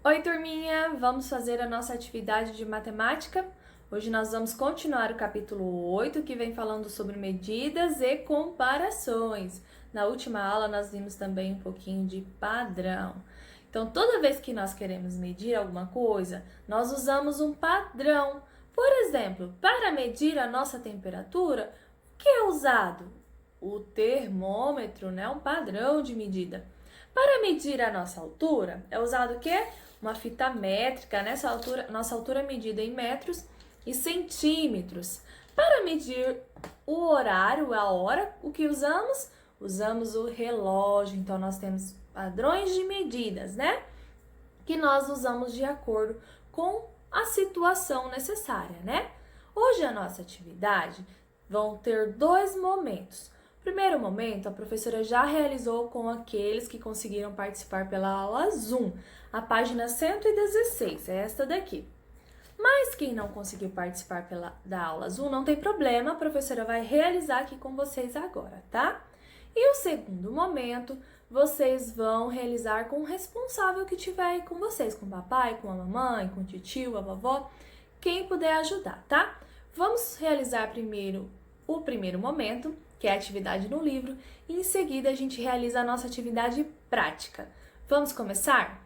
Oi, turminha! Vamos fazer a nossa atividade de matemática? Hoje nós vamos continuar o capítulo 8, que vem falando sobre medidas e comparações. Na última aula nós vimos também um pouquinho de padrão. Então, toda vez que nós queremos medir alguma coisa, nós usamos um padrão. Por exemplo, para medir a nossa temperatura, o que é usado? O termômetro, né? Um padrão de medida. Para medir a nossa altura, é usado o quê? Uma fita métrica, nossa altura é medida em metros e centímetros. Para medir o horário, a hora, o que usamos? Usamos o relógio. Então, nós temos padrões de medidas, né? Que nós usamos de acordo com a situação necessária, né? Hoje a nossa atividade vão ter dois momentos. Primeiro momento, a professora já realizou com aqueles que conseguiram participar pela aula Zoom, a página 116, é esta daqui. Mas quem não conseguiu participar da aula Zoom, não tem problema, a professora vai realizar aqui com vocês agora, tá? E o segundo momento, vocês vão realizar com o responsável que tiver aí com vocês, com o papai, com a mamãe, com o tio, a vovó, quem puder ajudar, tá? Vamos realizar primeiro o primeiro momento, que é a atividade no livro, e em seguida a gente realiza a nossa atividade prática. Vamos começar?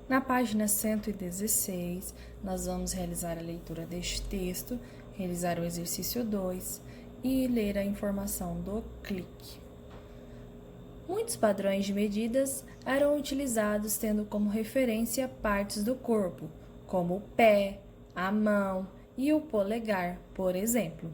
Na página 116, nós vamos realizar a leitura deste texto, realizar o exercício 2 e ler a informação do clique. Muitos padrões de medidas eram utilizados tendo como referência partes do corpo, como o pé, a mão e o polegar, por exemplo.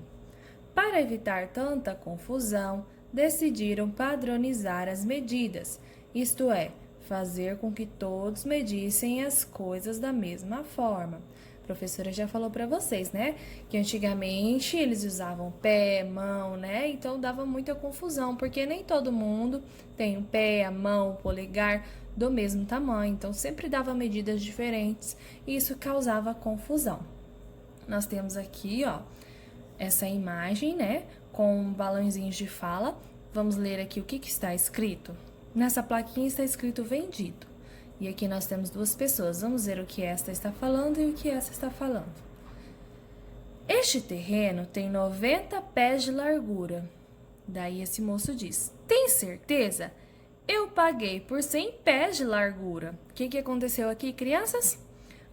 Para evitar tanta confusão, decidiram padronizar as medidas, isto é, fazer com que todos medissem as coisas da mesma forma. A professora já falou para vocês, né? Que antigamente eles usavam pé, mão, né? Então dava muita confusão, porque nem todo mundo tem o pé, a mão, o polegar do mesmo tamanho. Então sempre dava medidas diferentes e isso causava confusão. Nós temos aqui, ó, essa imagem, né? Com balãozinhos de fala. Vamos ler aqui o que está escrito. Nessa plaquinha está escrito vendido. E aqui nós temos duas pessoas. Vamos ver o que esta está falando e o que essa está falando. Este terreno tem 90 pés de largura. Daí esse moço diz: tem certeza? Eu paguei por 100 pés de largura. O que aconteceu aqui, crianças?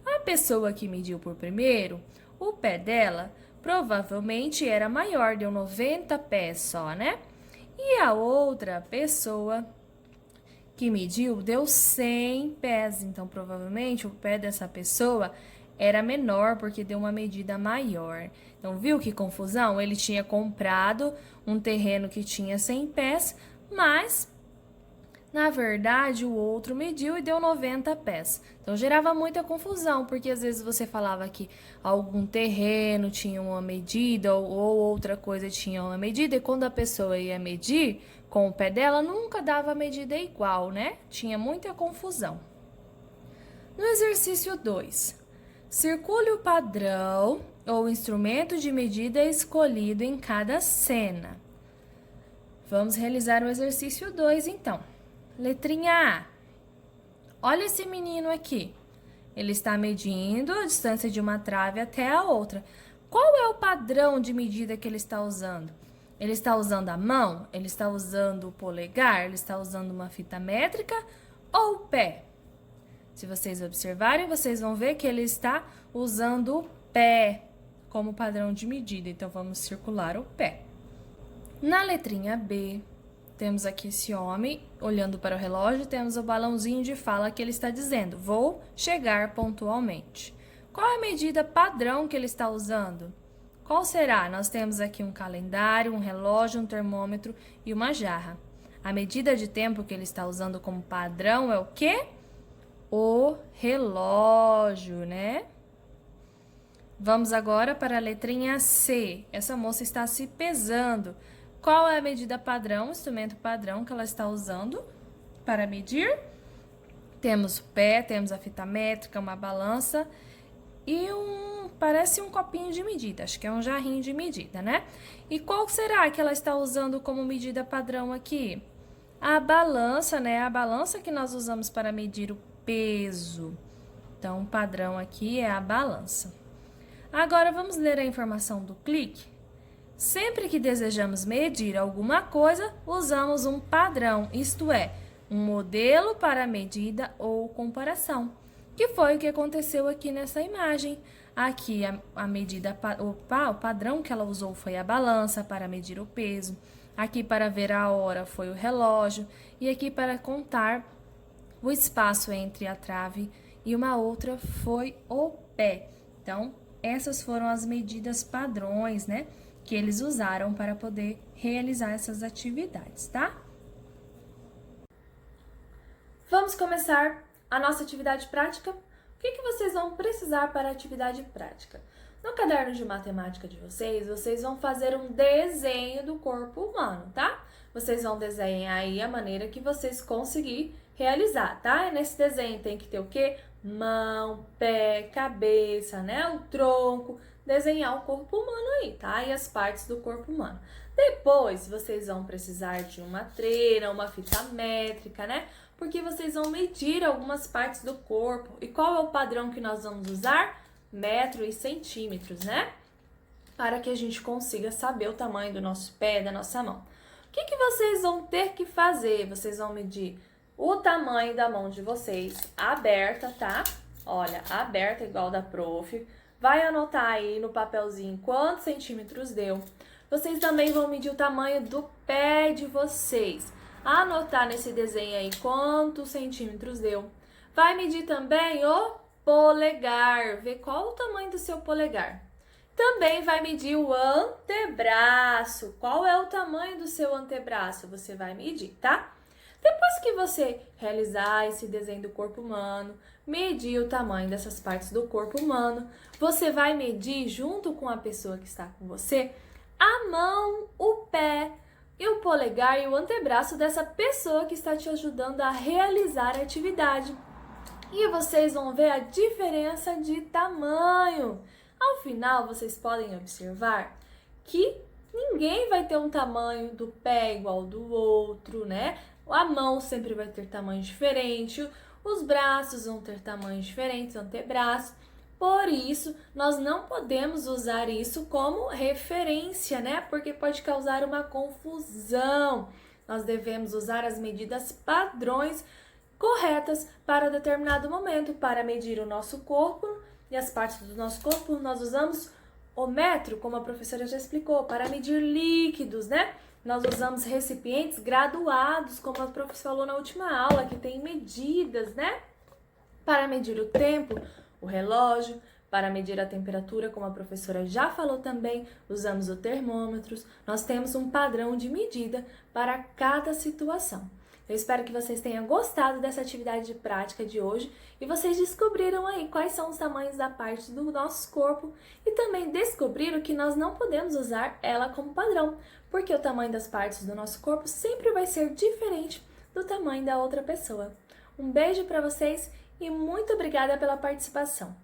A pessoa que mediu por primeiro, o pé dela provavelmente era maior, deu 90 pés só, né? E a outra pessoa que mediu deu 100 pés, então provavelmente o pé dessa pessoa era menor porque deu uma medida maior. Então, viu que confusão? Ele tinha comprado um terreno que tinha 100 pés, mas na verdade o outro mediu e deu 90 pés. Então gerava muita confusão, porque às vezes você falava que algum terreno tinha uma medida ou outra coisa tinha uma medida, e quando a pessoa ia medir com o pé dela, nunca dava a medida igual, né? Tinha muita confusão. No exercício 2, circule o padrão ou instrumento de medida escolhido em cada cena. Vamos realizar o exercício 2, então. Letrinha A. Olha esse menino aqui. Ele está medindo a distância de uma trave até a outra. Qual é o padrão de medida que ele está usando? Ele está usando a mão? Ele está usando o polegar? Ele está usando uma fita métrica ou o pé? Se vocês observarem, vocês vão ver que ele está usando o pé como padrão de medida. Então, vamos circular o pé. Na letrinha B, temos aqui esse homem olhando para o relógio, temos o balãozinho de fala que ele está dizendo: vou chegar pontualmente. Qual é a medida padrão que ele está usando? Qual será? Nós temos aqui um calendário, um relógio, um termômetro e uma jarra. A medida de tempo que ele está usando como padrão é o quê? O relógio, né? Vamos agora para a letrinha C. Essa moça está se pesando. Qual é a medida padrão, o instrumento padrão que ela está usando para medir? Temos o pé, temos a fita métrica, uma balança e parece um copinho de medida, acho que é um jarrinho de medida, né? E qual será que ela está usando como medida padrão aqui? A balança, né? A balança que nós usamos para medir o peso. Então, o padrão aqui é a balança. Agora, vamos ler a informação do clique? Sempre que desejamos medir alguma coisa, usamos um padrão, isto é, um modelo para medida ou comparação, que foi o que aconteceu aqui nessa imagem. Aqui a medida, o padrão que ela usou foi a balança para medir o peso, aqui para ver a hora foi o relógio e aqui para contar o espaço entre a trave e uma outra foi o pé. Então, essas foram as medidas padrões, né, que eles usaram para poder realizar essas atividades, tá? Vamos começar a nossa atividade prática? O que vocês vão precisar para a atividade prática? No caderno de matemática de vocês vão fazer um desenho do corpo humano, tá? Vocês vão desenhar aí a maneira que vocês conseguirem realizar, tá? E nesse desenho tem que ter o quê? Mão, pé, cabeça, né? O tronco, desenhar o corpo humano aí, tá? E as partes do corpo humano. Depois, vocês vão precisar de uma treina, uma fita métrica, né? Porque vocês vão medir algumas partes do corpo. E qual é o padrão que nós vamos usar? Metro e centímetros, né? Para que a gente consiga saber o tamanho do nosso pé, da nossa mão. O que vocês vão ter que fazer? Vocês vão medir o tamanho da mão de vocês aberta, tá? Olha, aberta igual da prof. Vai anotar aí no papelzinho quantos centímetros deu. Vocês também vão medir o tamanho do pé de vocês. Anotar nesse desenho aí quantos centímetros deu. Vai medir também o polegar, ver qual o tamanho do seu polegar. Também vai medir o antebraço. Qual é o tamanho do seu antebraço? Você vai medir, tá? Depois que você realizar esse desenho do corpo humano, medir o tamanho dessas partes do corpo humano, você vai medir junto com a pessoa que está com você a mão, o pé, e o polegar e o antebraço dessa pessoa que está te ajudando a realizar a atividade. E vocês vão ver a diferença de tamanho. Ao final, vocês podem observar que ninguém vai ter um tamanho do pé igual ao do outro, né? A mão sempre vai ter tamanho diferente, os braços vão ter tamanhos diferentes, o antebraço. Por isso, nós não podemos usar isso como referência, né? Porque pode causar uma confusão. Nós devemos usar as medidas padrões corretas para determinado momento. Para medir o nosso corpo e as partes do nosso corpo, nós usamos o metro, como a professora já explicou, para medir líquidos, né? Nós usamos recipientes graduados, como a professora falou na última aula, que tem medidas, né? Para medir o tempo, o relógio, para medir a temperatura, como a professora já falou também, usamos o termômetro. Nós temos um padrão de medida para cada situação. Eu espero que vocês tenham gostado dessa atividade de prática de hoje e vocês descobriram aí quais são os tamanhos da parte do nosso corpo e também descobriram que nós não podemos usar ela como padrão, porque o tamanho das partes do nosso corpo sempre vai ser diferente do tamanho da outra pessoa. Um beijo para vocês e muito obrigada pela participação.